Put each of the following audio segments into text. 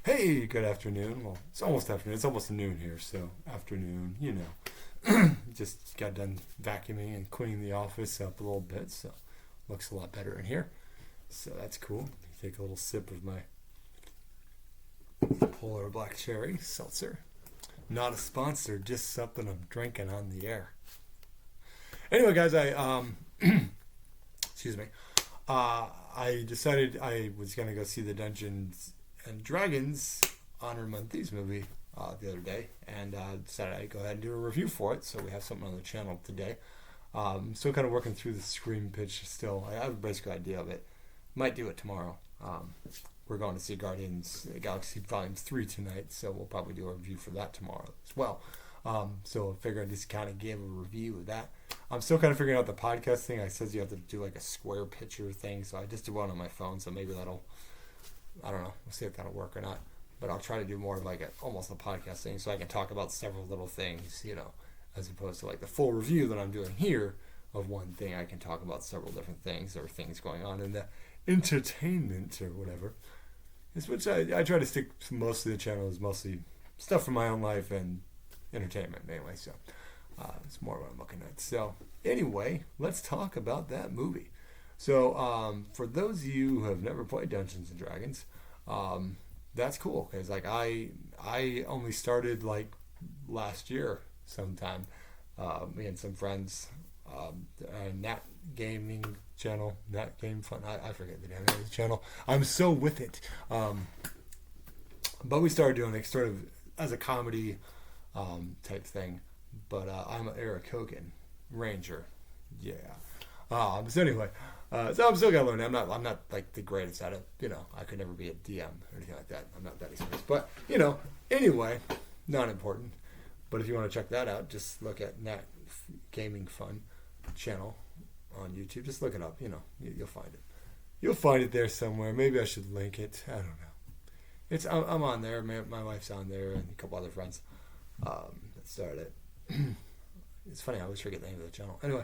Hey, good afternoon. Well, it's almost afternoon. It's almost noon here, so afternoon, you know. Just got done vacuuming and cleaning the office up a little bit, so looks a lot better in here. So that's cool. Take a little sip of my Polar Black Cherry seltzer. Not a sponsor, just something I'm drinking on the air. Anyway, guys, excuse me. I decided I was gonna go see the Dungeons and Dragons Honor Among Thieves movie the other day, and decided I'd go ahead and do a review for it. So we have something on the channel today. Still kind of working through the screen pitch. Still, I have a basic idea of it. Might do it tomorrow. We're going to see Guardians of the Galaxy Volume 3 tonight, so we'll probably do a review for that tomorrow as well. So I figured I just kind of give a review of that. I'm still kind of figuring out the podcast thing. I says you have to do like a square picture thing, so I just do one on my phone, so maybe that'll, I don't know, we'll see if that'll work or not. But I'll try to do more of like almost a podcast thing, so I can talk about several little things, you know, as opposed to like the full review that I'm doing here of one thing. I can talk about several different things or things going on in the entertainment or whatever. It's which I try to stick to. Most of the channel is mostly stuff from my own life and entertainment anyway, so it's more what I'm looking at. So anyway, let's talk about that movie. So for those of you who have never played Dungeons and Dragons, that's cool, because like I only started like last year sometime. Me and some friends, Nat Gaming channel, Nat Game Fun. I forget the name of the channel. I'm so with it. But we started doing it sort of as a comedy type thing. But I'm Eric Hogan, Ranger. Yeah. So anyway, so I'm still gotta learn. I'm not like the greatest at it. You know, I could never be a DM or anything like that. I'm not that experienced. But you know, anyway, not important. But if you want to check that out, just look at Nat Gaming Fun channel on YouTube. Just look it up. You know, you'll find it. You'll find it there somewhere. Maybe I should link it. I don't know. I'm on there. My wife's on there, and a couple other friends that started it. It's funny. I always forget the name of the channel. Anyway,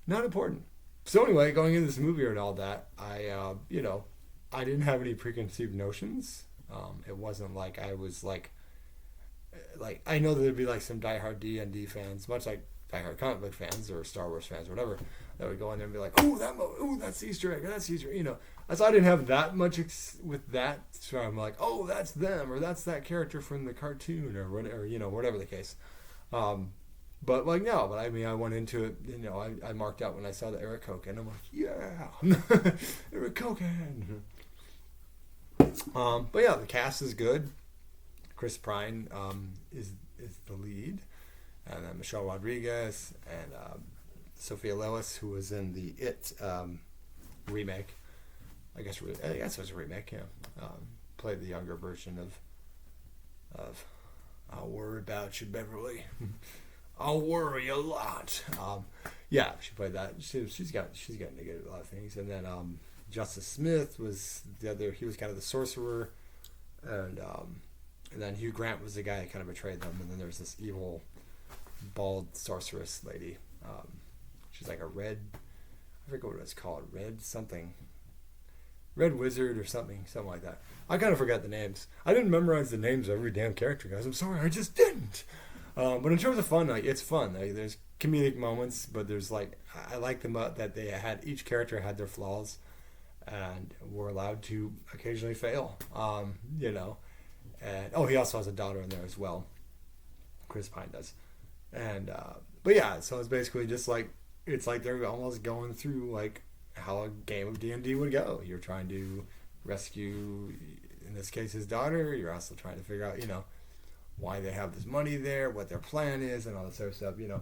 not important. So anyway, going into this movie and all that, I didn't have any preconceived notions. It wasn't like I was like I know there'd be like some diehard D&D fans, much like diehard comic book fans or Star Wars fans or whatever, that would go in there and be like, oh, that's Easter egg, or that's Easter egg, you know. So I didn't have that much with that, so I'm like, oh, that's them, or that's that character from the cartoon, or whatever, you know, whatever the case. But like, no, but I mean, I went into it, you know, I marked out when I saw the Eric Hogan. I'm like, yeah, Eric Hogan. But yeah, the cast is good. Chris Pine is the lead, and then Michelle Rodriguez and Sophia Lillis, who was in the It remake. I guess it was a remake. Yeah, played the younger version of I'll worry about you, Beverly. I'll worry a lot. Yeah, she played that. She's gotten to get a lot of things. And then Justice Smith was the other. He was kind of the sorcerer, and then Hugh Grant was the guy that kind of betrayed them. And then there's this evil, bald sorceress lady. She's like a red. I forget what it's called. Red Wizard or something like that. I kind of forgot the names. I didn't memorize the names of every damn character, guys. I'm sorry, I just didn't. But in terms of fun, like, it's fun. Like, there's comedic moments, but there's like, I like them that they had, each character had their flaws and were allowed to occasionally fail. You know, and he also has a daughter in there as well. Chris Pine does. And but yeah, so it's basically just like, it's like they're almost going through like how a game of D&D would go. You're trying to rescue, in this case, his daughter. You're also trying to figure out, you know, why they have this money there, what their plan is, and all this sort of stuff, you know.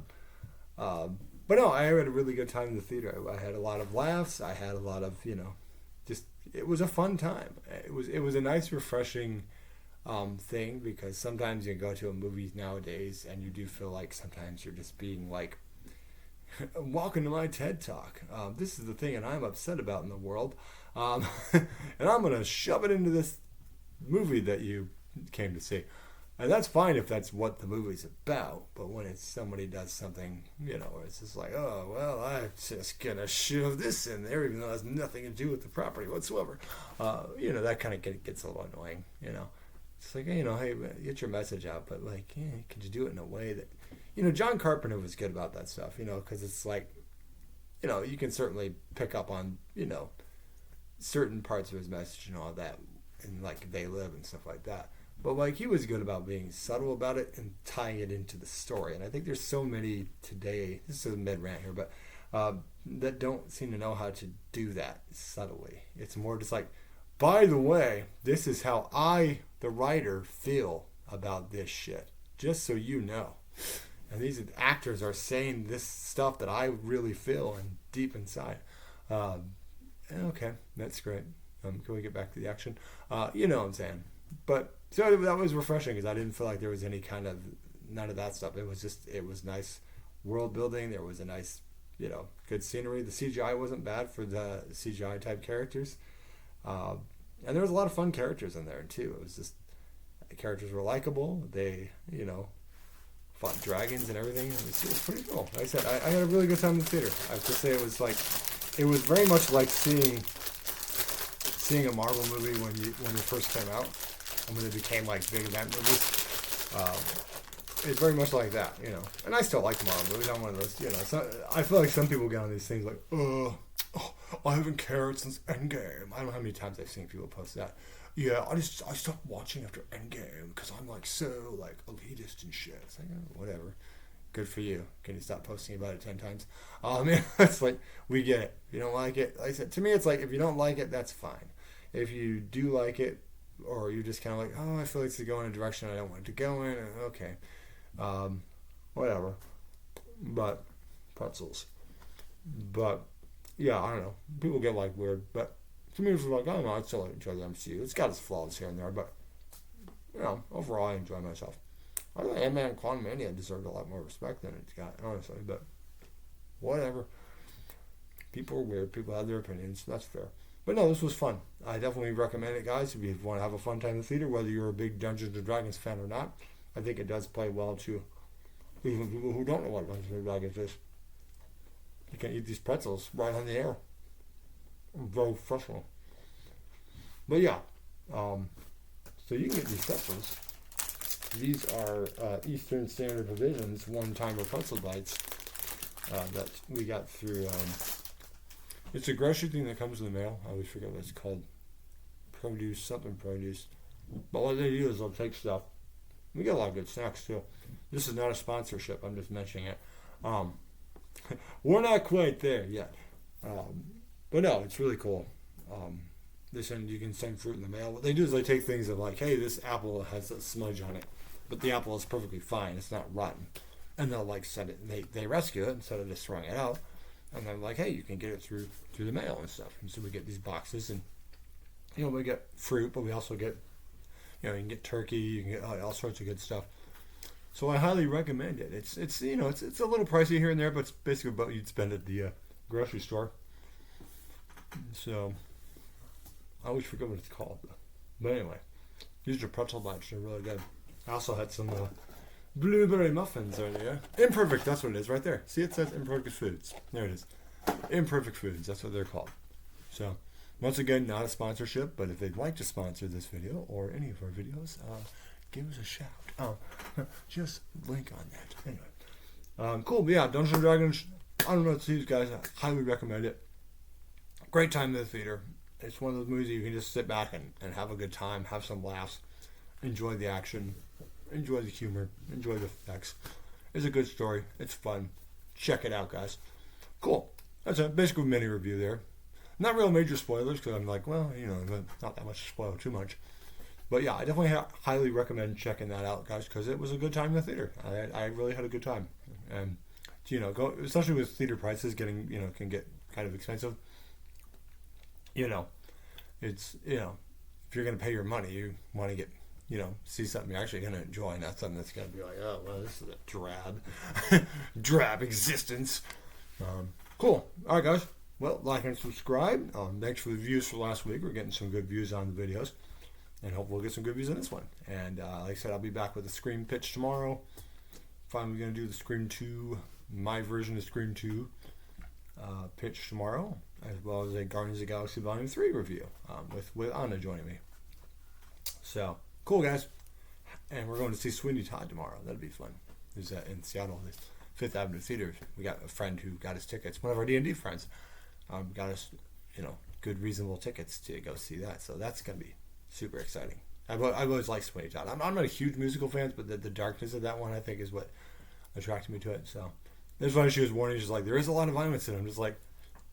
But no, I had a really good time in the theater. I had a lot of laughs. I had a lot of, you know, just, it was a fun time. It was a nice, refreshing thing, because sometimes you go to a movie nowadays and you do feel like sometimes you're just being like, welcome to my TED Talk. This is the thing that I'm upset about in the world. And I'm going to shove it into this movie that you came to see. And that's fine if that's what the movie's about. But when it's somebody does something, you know, where it's just like, oh, well, I'm just going to shove this in there, even though it has nothing to do with the property whatsoever. You know, that kind of gets a little annoying, you know. It's like, hey, get your message out, but like, could you do it in a way that, John Carpenter was good about that stuff, because it's like, you can certainly pick up on, certain parts of his message and all that, and like They Live and stuff like that. But like, he was good about being subtle about it and tying it into the story. And I think there's so many today, this is a mid rant here, but that don't seem to know how to do that subtly. It's more just like, by the way, this is how I, the writer, feel about this shit. Just so you know. And these actors are saying this stuff that I really feel and deep inside. Okay, that's great. Can we get back to the action? You know what I'm saying. But so that was refreshing because I didn't feel like there was any kind of, none of that stuff. It was nice world building. There was a nice, good scenery. The CGI wasn't bad for the CGI type characters. And there was a lot of fun characters in there too. It was just, the characters were likable. They, fought dragons and everything. It was pretty cool. Like I said, I had a really good time in the theater. I have to say it was very much like seeing a Marvel movie when it first came out and when it became like big event movies. It's very much like that, And I still like Marvel movies. I'm one of those, So I feel like some people get on these things like, I haven't cared since Endgame. I don't know how many times I've seen people post that. Yeah, I stopped watching after Endgame because I'm like so like elitist and shit. It's like, whatever. Good for you. Can you stop posting about it 10 times? It's like, we get it. If you don't like it, like I said, to me it's like, if you don't like it, that's fine. If you do like it, or you're just kind of like, I feel like it's going in a direction I don't want it to go in, okay. Whatever. But, pretzels. But, yeah, I don't know. People get like weird, but to me it's like, I don't know, I still enjoy the MCU. It's got its flaws here and there, but, overall I enjoy myself. I think Ant-Man Quantumania deserved a lot more respect than it's got, honestly, but whatever. People are weird. People have their opinions. That's fair. But no, this was fun. I definitely recommend it, guys, if you want to have a fun time in the theater, whether you're a big Dungeons & Dragons fan or not. I think it does play well to even people who don't know what Dungeons & Dragons is. You can eat these pretzels right on the air. Very professional. But yeah, so you can get these pretzels. These are Eastern Standard Provisions one-timer pretzel bites that we got through. It's a grocery thing that comes in the mail. I always forget what it's called. Something produce. But what they do is they'll take stuff. We get a lot of good snacks too. This is not a sponsorship. I'm just mentioning it. We're not quite there yet. But no, it's really cool. You can send fruit in the mail. What they do is they take things of like, hey, this apple has a smudge on it, but the apple is perfectly fine. It's not rotten. And they'll like send it. They rescue it instead of just throwing it out. And then like, hey, you can get it through the mail and stuff. And so we get these boxes, and we get fruit, but we also get, you can get turkey, you can get all sorts of good stuff. So I highly recommend it. It's it's a little pricey here and there, but it's basically what you'd spend at the grocery store. So I always forget what it's called. But anyway, these are pretzel bites. They're really good. I also had some blueberry muffins earlier. Imperfect, that's what it is right there. See, it says Imperfect Foods. There it is. Imperfect Foods, that's what they're called. So, once again, not a sponsorship, but if they'd like to sponsor this video or any of our videos, give us a shout. Just link on that. Anyway. Cool, but yeah, Dungeons & Dragons, I don't know what to use, guys. I highly recommend it. Great time in the theater. It's one of those movies you can just sit back and have a good time, have some laughs, enjoy the action, enjoy the humor, enjoy the effects. It's a good story. It's fun. Check it out, guys. Cool. That's a basically mini review there. Not real major spoilers because I'm like, well, not that much to spoil too much. But yeah, I definitely highly recommend checking that out, guys, because it was a good time in the theater. I really had a good time. And, go, especially with theater prices getting, can get kind of expensive. It's, if you're going to pay your money, you want to get, see something you're actually going to enjoy, not something that's going to be like, oh, well, this is a drab existence. Cool. All right, guys. Well, like and subscribe. Thanks for the views for last week. We're getting some good views on the videos. And hopefully we'll get some good views on this one. And like I said, I'll be back with a Scream pitch tomorrow. Finally going to do the Scream 2, my version of Scream 2 pitch tomorrow, as well as a Guardians of the Galaxy Volume 3 review with Anna joining me. So, Cool, guys. And we're going to see Sweeney Todd tomorrow. That'll be fun. Who's in Seattle, the Fifth Avenue Theater. We got a friend who got us tickets. One of our D&D friends got us, good reasonable tickets to go see that. So that's going to be super exciting. I've always liked Sweeney Todd. I'm not a huge musical fan, but the darkness of that one, I think, is what attracted me to it. So there's one she was warning. She's like, there is a lot of violence in it. I'm just like,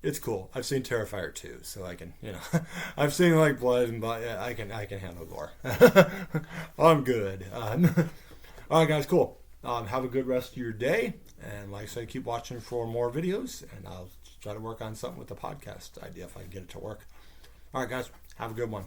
it's cool. I've seen Terrifier 2, so I can, I've seen like blood and I can handle gore. I'm good. All right, guys, cool. Have a good rest of your day, and like I said, keep watching for more videos, and I'll try to work on something with the podcast idea if I can get it to work. All right, guys, have a good one.